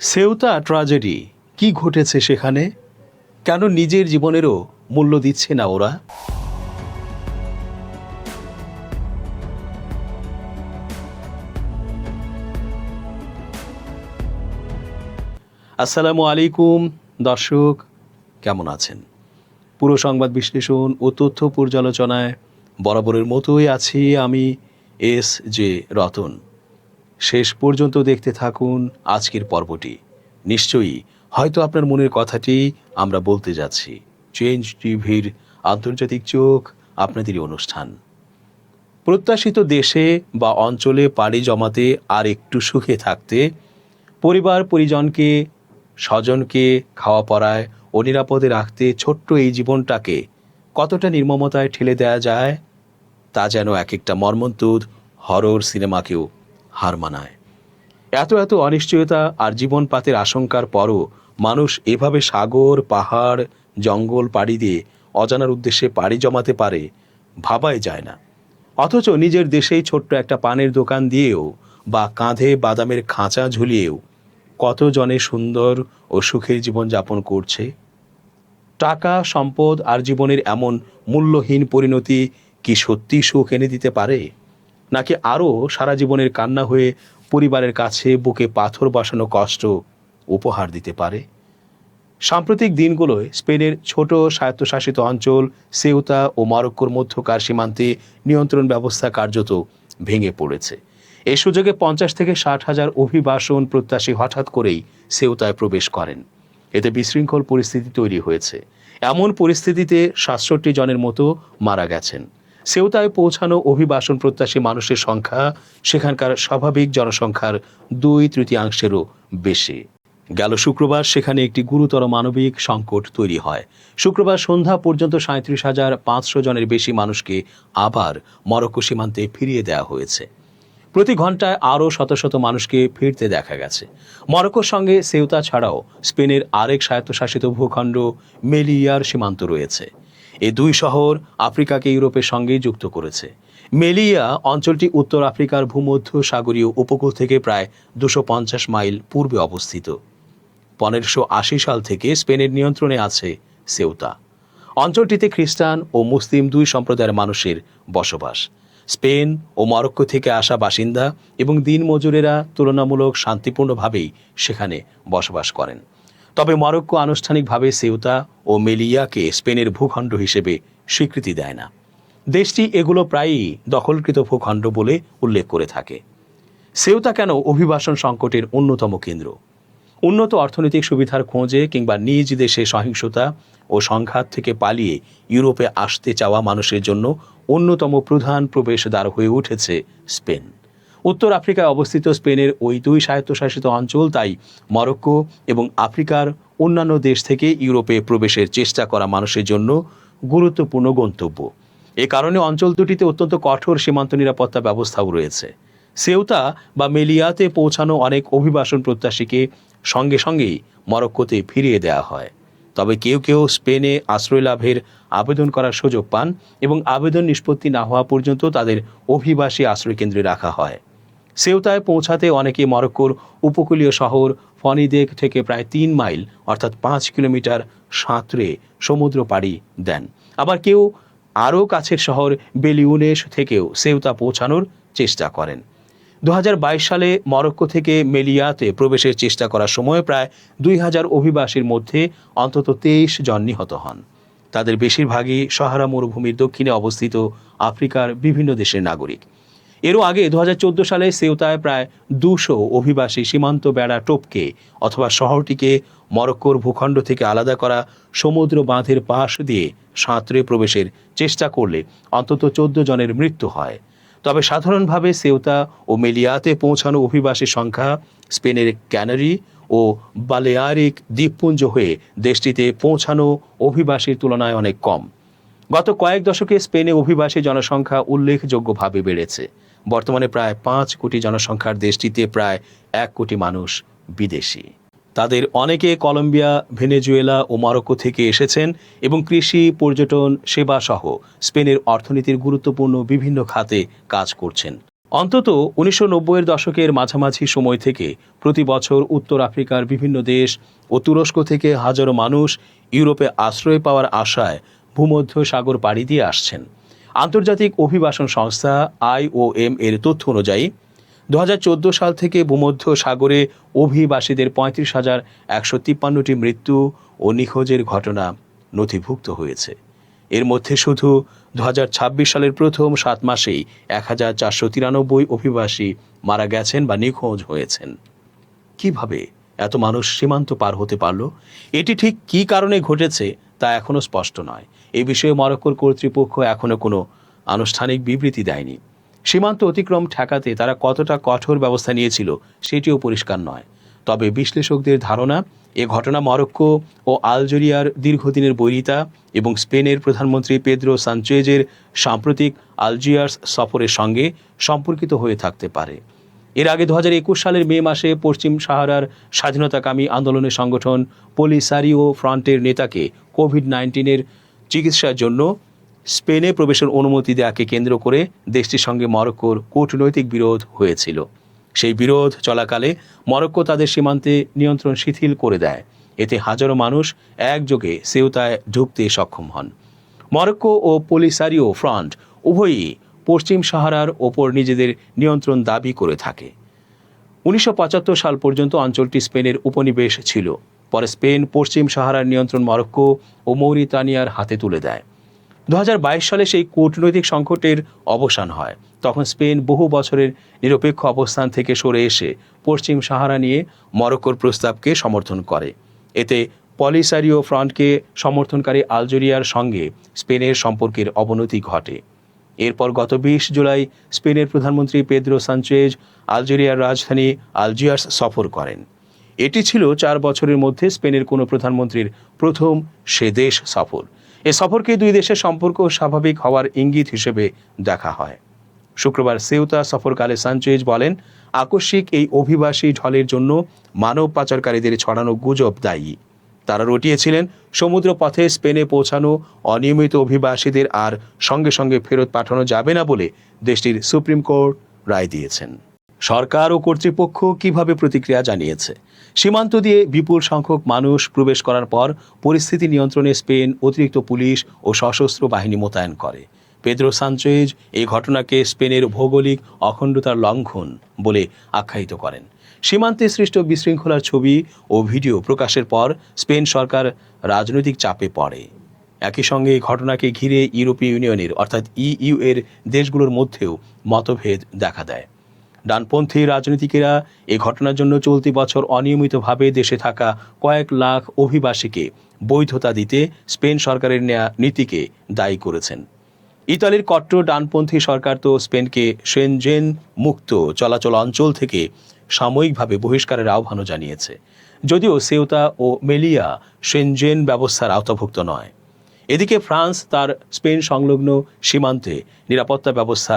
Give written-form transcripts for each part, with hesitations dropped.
সেউতা tragedy কি ঘটেছে সেখানে? কেন নিজের জীবনেরও মূল্য দিচ্ছে না ওরা? আসসালামু আলাইকুম দর্শক, কেমন আছেন? পুরো সংবাদ বিশ্লেষণ ও তথ্য পর্যালোচনায় বরাবরের মতোই আছি আমি এস.জে. রতন। শেষ পর্যন্ত দেখতে থাকুন আজকের পর্বটি। নিশ্চয়ই হয়তো আপনার মনের কথাটি আমরা বলতে যাচ্ছি। চেঞ্জ টিভির আন্তর্জাতিক চোখ, আপনাদেরই অনুষ্ঠান। প্রত্যাশিত দেশে বা অঞ্চলে পাড়ি জমাতে আর একটু সুখে থাকতে পরিবার পরিজনকে, স্বজনকে খাওয়া পরায় ও নিরাপদে রাখতে ছোট্ট এই জীবনটাকে কতটা নির্মমতায় ঠেলে দেয়া যায়, তা যেন এক একটা মর্মন্তুদ হরর সিনেমাকেও হার মানায়। এত এত অনিশ্চয়তা আর জীবনপাতের আশঙ্কার পরও মানুষ এভাবে সাগর, পাহাড়, জঙ্গল পাড়ি দিয়ে অজানার উদ্দেশ্যে পাড়ি জমাতে পারে, ভাবাই যায় না। অথচ নিজের দেশেই ছোট্ট একটা পানের দোকান দিয়েও বা কাঁধে বাদামের খাঁচা ঝুলিয়েও কতজনে সুন্দর ও সুখের জীবনযাপন করছে। টাকা, সম্পদ আর জীবনের এমন মূল্যহীন পরিণতি কি সত্যি সুখ এনে দিতে পারে, নাকি আরও সারা জীবনের কান্না হয়ে পরিবারের কাছে বুকে পাথর বসানো কষ্ট উপহার দিতে পারে? সাম্প্রতিক দিনগুলোয় স্পেনের ছোট স্বায়ত্তশাসিত অঞ্চল সেউতা ও মরক্কোর মধ্যকার সীমান্তে নিয়ন্ত্রণ ব্যবস্থা কার্যত ভেঙে পড়েছে। এই সুযোগে 50 থেকে 60 হাজার অভিবাসন প্রত্যাশী হঠাৎ করেই সেউতায় প্রবেশ করেন। এতে বিশৃঙ্খল পরিস্থিতি তৈরি হয়েছে। এমন পরিস্থিতিতে 67 জনের মতো মারা গেছেন। সেউতায় পৌঁছানো অভিবাসন প্রত্যাশী মানুষের সংখ্যা সেখানকার স্বাভাবিক জনসংখ্যার 2/3 বেশি। গেল শুক্রবার সেখানে একটি গুরুতর মানবিক সংকট তৈরি হয়। শুক্রবার সন্ধ্যা পর্যন্ত 37,500 জনের বেশি মানুষকে আবার মরক্কো সীমান্তে ফিরিয়ে দেওয়া হয়েছে। প্রতি ঘন্টায় আরও শত শত মানুষকে ফিরতে দেখা গেছে। মরক্কোর সঙ্গে সেউতা ছাড়াও স্পেনের আরেক স্বায়ত্তশাসিত ভূখণ্ড মেলিয়ার সীমান্ত রয়েছে। এই দুই শহর আফ্রিকাকে ইউরোপের সঙ্গে যুক্ত করেছে। মেলিয়া অঞ্চলটি উত্তর আফ্রিকার ভূমধ্য সাগরীয় উপকূল থেকে প্রায় 250 মাইল পূর্বে অবস্থিত। 1580 সাল থেকে স্পেনের নিয়ন্ত্রণে আছে সেউতা। অঞ্চলটিতে খ্রিস্টান ও মুসলিম দুই সম্প্রদায়ের মানুষের বসবাস। স্পেন ও মরক্কো থেকে আসা বাসিন্দা এবং দিনমজুরেরা তুলনামূলক শান্তিপূর্ণভাবেই সেখানে বসবাস করেন। তবে মরক্কো আনুষ্ঠানিকভাবে সেউতা ও মেলিয়াকে স্পেনের ভূখণ্ড হিসেবে স্বীকৃতি দেয় না। দেশটি এগুলো প্রায়ই দখলকৃত ভূখণ্ড বলে উল্লেখ করে থাকে। সেউতা কেন অভিবাসন সংকটের অন্যতম কেন্দ্র? উন্নত অর্থনৈতিক সুবিধার খোঁজে কিংবা নিজ দেশে সহিংসতা ও সংঘাত থেকে পালিয়ে ইউরোপে আসতে চাওয়া মানুষের জন্য অন্যতম প্রধান প্রবেশদ্বার হয়ে উঠেছে স্পেন। উত্তর আফ্রিকায় অবস্থিত স্পেনের ওই দুই স্বায়ত্তশাসিত অঞ্চল তাই মরক্কো এবং আফ্রিকার অন্যান্য দেশ থেকে ইউরোপে প্রবেশের চেষ্টা করা মানুষের জন্য গুরুত্বপূর্ণ গন্তব্য। এ কারণে অঞ্চল দুটিতে অত্যন্ত কঠোর সীমান্ত নিরাপত্তা ব্যবস্থাও রয়েছে। সেউতা বা মেলিয়াতে পৌঁছানো অনেক অভিবাসন প্রত্যাশীকে সঙ্গে সঙ্গেই মরক্কোতে ফিরিয়ে দেওয়া হয়। তবে কেউ কেউ স্পেনে আশ্রয় লাভের আবেদন করার সুযোগ পান এবং আবেদন নিষ্পত্তি না হওয়া পর্যন্ত তাদের অভিবাসী আশ্রয়কেন্দ্রে রাখা হয়। সেউতায় পৌঁছাতে অনেকে মরক্কোর উপকূলীয় শহর ফনিদেক থেকে প্রায় 3 মাইল অর্থাৎ 5 কিলোমিটার সাঁতরে সমুদ্র পাড়ি দেন। আবার কেউ আরও কাছের শহর বেলিউনেস থেকেও সেউতা পৌঁছানোর চেষ্টা করেন। 2022 সালে মরক্কো থেকে মেলিয়াতে প্রবেশের চেষ্টা করার সময় প্রায় 2000 অভিবাসীর মধ্যে অন্তত 23 জন নিহত হন। তাদের বেশিরভাগই সাহারা মরুভূমির দক্ষিণে অবস্থিত আফ্রিকার বিভিন্ন দেশের নাগরিক। এরও আগে 2014 সালে সেউতায় প্রায় 200 অভিবাসী সীমান্ত বেড়া টপকে অথবা শহরটিকে মরক্কোর ভূখণ্ড থেকে আলাদা করা সমুদ্র বাঁধের পাশ দিয়ে সাঁতরে প্রবেশের চেষ্টা করলে অন্তত 14 জনের মৃত্যু হয়। তবে সাধারণভাবে সেউতা ও মেলিয়াতে পৌঁছানো অভিবাসীর সংখ্যা স্পেনের ক্যানারি ও বালেয়ারিক দ্বীপপুঞ্জ হয়ে দেশটিতে পৌঁছানো অভিবাসীর তুলনায় অনেক কম। গত কয়েক দশকে স্পেনে অভিবাসী জনসংখ্যা উল্লেখযোগ্যভাবে বেড়েছে। বর্তমানে প্রায় 5 কোটি জনসংখ্যার দেশটিতে প্রায় 1 কোটি মানুষ বিদেশি। তাদের অনেকে কলম্বিয়া, ভেনেজুয়েলা ও মরক্কো থেকে এসেছেন এবং কৃষি, পর্যটন, সেবা সহ স্পেনের অর্থনীতির গুরুত্বপূর্ণ বিভিন্ন খাতে কাজ করছেন। অন্তত 1990-এর দশকের মাঝামাঝি সময় থেকে প্রতি বছর উত্তর আফ্রিকার বিভিন্ন দেশ ও তুরস্ক থেকে হাজারো মানুষ ইউরোপে আশ্রয় পাওয়ার আশায় ভূমধ্য সাগর পাড়ি দিয়ে আসছেন। আন্তর্জাতিক অভিবাসন সংস্থা IOM এর তথ্য অনুযায়ী 2014 সাল থেকে ভূমধ্য সাগরে অভিবাসীদের 35,153টি মৃত্যু ও নিখোঁজের ঘটনা নথিভুক্ত হয়েছে। এর মধ্যে শুধু 2026 সালের প্রথম 7 মাসেই 1,493 অভিবাসী মারা গেছেন বা নিখোঁজ হয়েছেন। কিভাবে এত মানুষ সীমান্ত পার হতে পারল? এটি ঠিক কী কারণে ঘটেছে তা এখনও স্পষ্ট নয়। এই বিষয়ে মরক্কোর কর্তৃপক্ষ এখনও কোনো আনুষ্ঠানিক বিবৃতি দেয়নি। সীমান্ত অতিক্রম ঠেকাতে তারা কতটা কঠোর ব্যবস্থা নিয়েছিল সেটিও পরিষ্কার নয়। তবে বিশ্লেষকদের ধারণা, এ ঘটনা মরক্কো ও আলজেরিয়ার দীর্ঘদিনের বৈরিতা এবং স্পেনের প্রধানমন্ত্রী পেদ্রো সানচেজের সাম্প্রতিক আলজিয়ার্স সফরের সঙ্গে সম্পর্কিত হয়ে থাকতে পারে। এর আগে 2021 সালের মে মাসে পশ্চিম সাহারার স্বাধীনতাকামী আন্দোলনের সংগঠন পলিসারিও ফ্রন্টের নেতাকে কোভিড-19-এর চিকিৎসার জন্য স্পেনে প্রবেশের অনুমতি দেওয়াকে কেন্দ্র করে দেশটির সঙ্গে মরক্কোর কূটনৈতিক বিরোধ হয়েছিল। সেই বিরোধ চলাকালে মরক্কো তাদের সীমান্তে নিয়ন্ত্রণ শিথিল করে দেয়। এতে হাজারো মানুষ একযোগে সেউতায় ঢুকতে সক্ষম হন। মরক্কো ও পলিসারিও ফ্রন্ট উভয়ই পশ্চিম সাহারার ওপর নিজেদের নিয়ন্ত্রণ দাবি করে থাকে। 1975 সাল পর্যন্ত অঞ্চলটি স্পেনের উপনিবেশ ছিল। পরে স্পেন পশ্চিম সাহারার নিয়ন্ত্রণ মরক্কো ও মৌরিতানিয়ার হাতে তুলে দেয়। 2022 সালে সেই কূটনৈতিক সংকটের অবসান হয়। তখন স্পেন বহু বছরের নিরপেক্ষ অবস্থান থেকে সরে এসে পশ্চিম সাহারা নিয়ে মরক্কোর প্রস্তাবকে সমর্থন করে। এতে পলিসারিও ফ্রন্টকে সমর্থনকারী আলজেরিয়ার সঙ্গে স্পেনের সম্পর্কের অবনতি ঘটে। এরপর গত 20 জুলাই স্পেনের প্রধানমন্ত্রী পেদ্রো সানচেজ আলজেরিয়ার রাজধানী আলজিয়ার্স সফর করেন। এটি ছিল 4 বছরের মধ্যে স্পেনের কোনো প্রধানমন্ত্রীর প্রথম সে দেশ সফর। এ সফরকে দুই দেশের সম্পর্ক স্বাভাবিক হওয়ার ইঙ্গিত হিসেবে দেখা হয়। শুক্রবার সেউতা সফরকালে সানচেজ বলেন, আকস্মিক এই অভিবাসী ঢলের জন্য মানব পাচারকারীদের ছড়ানো গুজব দায়ী। তারা রটিয়েছিলেন সমুদ্র পথে স্পেনে পৌঁছানো অনিয়মিত অভিবাসীদের আর সঙ্গে সঙ্গে ফেরত পাঠানো যাবে না বলে দেশটির সুপ্রিম কোর্ট রায় দিয়েছেন। সরকার ও কর্তৃপক্ষ কিভাবে প্রতিক্রিয়া জানিয়েছে? সীমান্ত দিয়ে বিপুল সংখ্যক মানুষ প্রবেশ করার পর পরিস্থিতি নিয়ন্ত্রণে স্পেন অতিরিক্ত পুলিশ ও সশস্ত্র বাহিনী মোতায়েন করে। পেদ্রো সানচেজ এই ঘটনাকে স্পেনের ভৌগোলিক অখণ্ডতার লঙ্ঘন বলে আখ্যায়িত করেন। সীমান্তে সৃষ্ট বিশৃঙ্খলার ছবি ও ভিডিও প্রকাশের পর স্পেন সরকার রাজনৈতিক চাপে পড়ে। একই সঙ্গে এই ঘটনাকে ঘিরে ইউরোপীয় ইউনিয়নের অর্থাৎ EU এর দেশগুলোর মধ্যেও মতভেদ দেখা দেয়। ডানপন্থী রাজনীতিকেরা এই ঘটনার জন্য চলতি বছর অনিয়মিতভাবে দেশে থাকা কয়েক লাখ অভিবাসীকে বৈধতা দিতে স্পেন সরকারের নেয়া নীতিকে দায়ী করেছেন। ইতালির কট্টর ডানপন্থী সরকার তো স্পেনকে শেনজেন মুক্ত চলাচল অঞ্চল থেকে সাময়িকভাবে বহিষ্কারের আহ্বানও জানিয়েছে, যদিও সেউতা ও মেলিয়া শেনজেন ব্যবস্থার আওতাভুক্ত নয়। এদিকে ফ্রান্স তার স্পেন সংলগ্ন সীমান্তে নিরাপত্তা ব্যবস্থা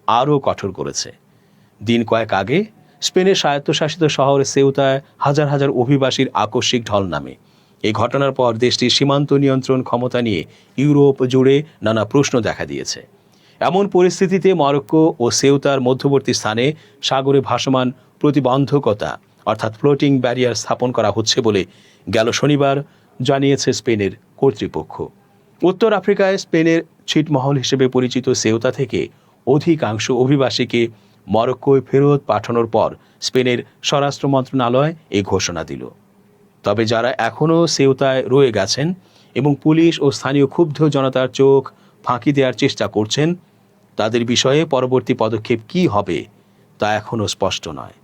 আরও কঠোর করেছে। দিন কয়েক আগে স্পেনের স্বায়ত্তশাসিত শহর সেউতায় হাজার হাজার অভিবাসীর আকস্মিক ঢল নামে। এই ঘটনার পর দেশটির সীমান্ত নিয়ন্ত্রণ ক্ষমতা নিয়ে ইউরোপ জুড়ে নানা প্রশ্ন দেখা দিয়েছে। এমন পরিস্থিতিতে মরক্কো ও সেউতার মধ্যবর্তী স্থানে সাগরে ভাসমান প্রতিবন্ধকতা অর্থাৎ ফ্লোটিং ব্যারিয়ার স্থাপন করা হচ্ছে বলে গেল শনিবার জানিয়েছে স্পেনের কর্তৃপক্ষ। উত্তর আফ্রিকায় স্পেনের ছিটমহল হিসেবে পরিচিত সেউতা থেকে অধিকাংশ অভিবাসীকে মরক্কোয় ফেরত পাঠানোর পর স্পেনের স্বরাষ্ট্র মন্ত্রণালয় এই ঘোষণা দিল। তবে যারা এখনও সেউতায় রয়ে গেছেন এবং পুলিশ ও স্থানীয় ক্ষুব্ধ জনতার চোখ ফাঁকি দেওয়ার চেষ্টা করছেন, তাদের বিষয়ে পরবর্তী পদক্ষেপ কী হবে তা এখনও স্পষ্ট নয়।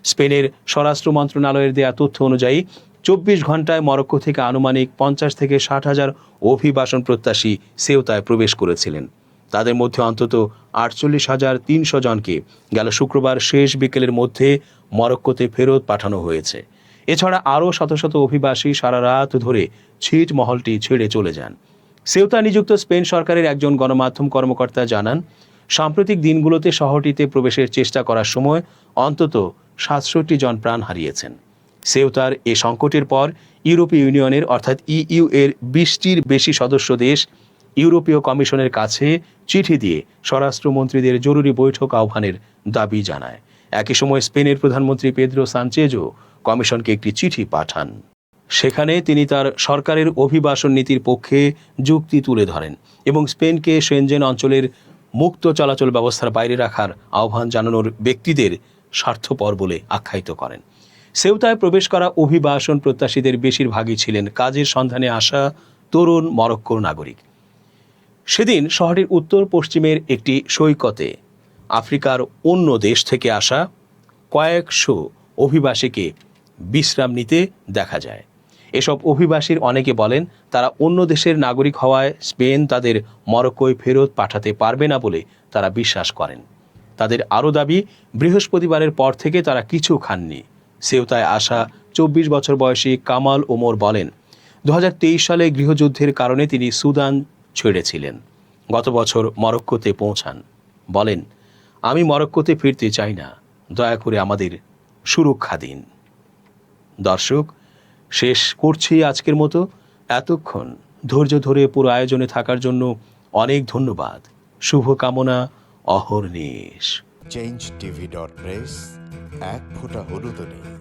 স্পেনের স্বরাষ্ট্র মন্ত্রণালয়ের দেয়া তথ্য অনুযায়ী 24 ঘন্টায় মরক্কো থেকে আনুমানিক 50 থেকে 60 হাজার অভিবাসন প্রত্যাশী সেউতায় প্রবেশ করেছিলেন। তাদের মধ্যে অন্তত 48,300 জনকে গেল শুক্রবার শেষ বিকেলের মধ্যে মরক্কোতে ফেরত পাঠানো হয়েছে। এছাড়া আরও শত শত অভিবাসী সারা রাত ধরে ছিটমহলটি ছেড়ে চলে যান। সেউতা নিযুক্ত স্পেন সরকারের একজন গণমাধ্যম কর্মকর্তা জানান, সাম্প্রতিক দিনগুলোতে শহরটিতে প্রবেশের চেষ্টা করার সময় অন্তত 67 জন প্রাণ হারিয়েছেন। সেউতার এ সংকটের পর ইউরোপীয় ইউনিয়নের অর্থাৎ EU এর 20টির বেশি সদস্য দেশ ইউরোপীয় কমিশনের কাছে চিঠি দিয়ে স্বরাষ্ট্রমন্ত্রীদের জরুরি বৈঠক আহ্বানের দাবি জানায়। একই সময় স্পেনের প্রধানমন্ত্রী পেদ্রো সানচেজও কমিশনকে একটি চিঠি পাঠান। সেখানে তিনি তার সরকারের অভিবাসন নীতির পক্ষে যুক্তি তুলে ধরেন এবং স্পেনকে সেনজেন অঞ্চলের মুক্ত চলাচল ব্যবস্থার বাইরে রাখার আহ্বান জানানোর ব্যক্তিদের স্বার্থপর বলে আখ্যায়িত করেন। সেউতায় প্রবেশ করা অভিবাসন প্রত্যাশীদের বেশিরভাগই ছিলেন কাজের সন্ধানে আসা তরুণ মরক্কোর নাগরিক। সেদিন শহরের উত্তর পশ্চিমের একটি সৈকতে আফ্রিকার অন্য দেশ থেকে আসা কয়েকশো অভিবাসীকে বিশ্রাম নিতে দেখা যায়। এসব অভিবাসীর অনেকে বলেন তারা অন্য দেশের নাগরিক হওয়ায় স্পেন তাদের মরক্কোয় ফেরত পাঠাতে পারবে না বলে তারা বিশ্বাস করেন। তাদের আরও দাবি, বৃহস্পতিবারের পর থেকে তারা কিছু খাননি। সেউতায় আসা 24 বছর বয়সী কামাল ওমর বলেন, 2023 সালে গৃহযুদ্ধের কারণে তিনি সুদান ছেড়েছিলেন। গত বছর মরক্কোতে পৌঁছান। বলেন, আমি মরক্কোতে ফিরতে চাই না, দয়া করে আমাদের সুরক্ষা দিন। দর্শক, শেষ করছি আজকের মতো। এতক্ষণ ধৈর্য ধরে পুরো আয়োজনে থাকার জন্য অনেক ধন্যবাদ। শুভকামনা অহর্নিশ। changeTV.press, এক ফোঁটা হলুদও নেই।